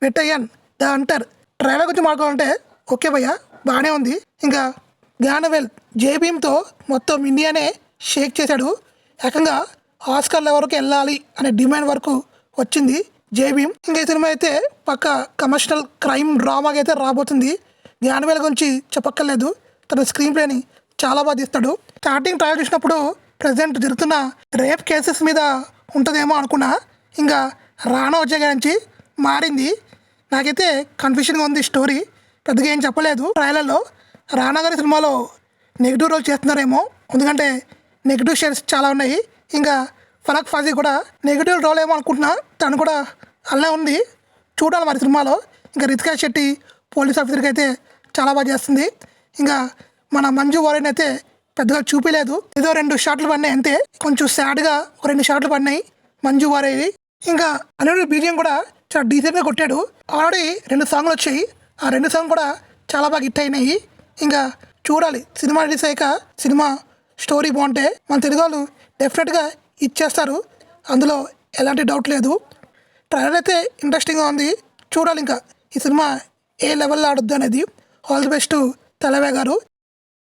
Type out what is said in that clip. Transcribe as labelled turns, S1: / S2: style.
S1: వెట్టయ్యన్ the అంటర్ trailer గురించి మాట్లాడాలంటే ఓకే భయ్య బాగానే ఉంది. ఇంకా జ్ఞానవేల్ జేబీఎంతో మొత్తం ఇండియానే షేక్ చేశాడు. ఏకంగా ఆస్కర్ల వరకు వెళ్ళాలి అనే డిమాండ్ వరకు వచ్చింది జేబీఎం. ఇంకా ఈ సినిమా అయితే పక్క కమర్షియల్ క్రైమ్ డ్రామాగా అయితే రాబోతుంది. జ్ఞానవేల్ గురించి చెప్పక్కర్లేదు, తన స్క్రీన్ ప్లేని చాలా బాగా తీస్తాడు. స్టార్టింగ్ ట్రయల్ చూసినప్పుడు ప్రజెంట్ జరుగుతున్న రేప్ కేసెస్ మీద ఉంటుందేమో అనుకున్నా, ఇంకా రానా వచ్చే గురించి మారింది. నాకైతే కన్ఫ్యూషన్గా ఉంది స్టోరీ, పెద్దగా ఏం చెప్పలేదు. ట్రైలర్లో రానా గారి సినిమాలో నెగిటివ్ రోల్ చేస్తున్నారేమో, ఎందుకంటే నెగిటివ్ షేడ్స్ చాలా ఉన్నాయి. ఇంకా ఫరక్ ఫాజీ కూడా నెగిటివ్ రోల్ ఏమో అనుకుంటున్నా, తను కూడా అలా ఉంది, చూడాలి మరి సినిమాలో. ఇంకా రితికా శెట్టి పోలీస్ ఆఫీసర్కి అయితే చాలా బాగా చేస్తుంది. ఇంకా మన మంజు వారియన్ అయితే పెద్దగా చూపించలేదు, ఏదో 2 షాట్లు పడినాయి అంతే, కొంచెం సాడ్గా 2 షాట్లు పడినాయి మంజు వారియవి. ఇంకా అనిరుద్ధ్ బీజియం కూడా చాలా డీసెంట్గా కొట్టాడు. ఆల్రెడీ 2 సాంగ్లు వచ్చాయి, ఆ 2 సాంగ్ కూడా చాలా బాగా హిట్ అయినాయి. ఇంకా చూడాలి సినిమా రిలీజ్ అయ్యాక సినిమా స్టోరీ బాగుంటే మన తెలుగు వాళ్ళు డెఫినెట్గా ఇచ్చేస్తారు, అందులో ఎలాంటి డౌట్ లేదు. ట్రైలర్ అయితే ఇంట్రెస్టింగ్గా ఉంది, చూడాలి ఇంకా ఈ సినిమా ఏ లెవెల్లో ఆడుద్దు అనేది. ఆల్ ది బెస్ట్ తలవే గారు.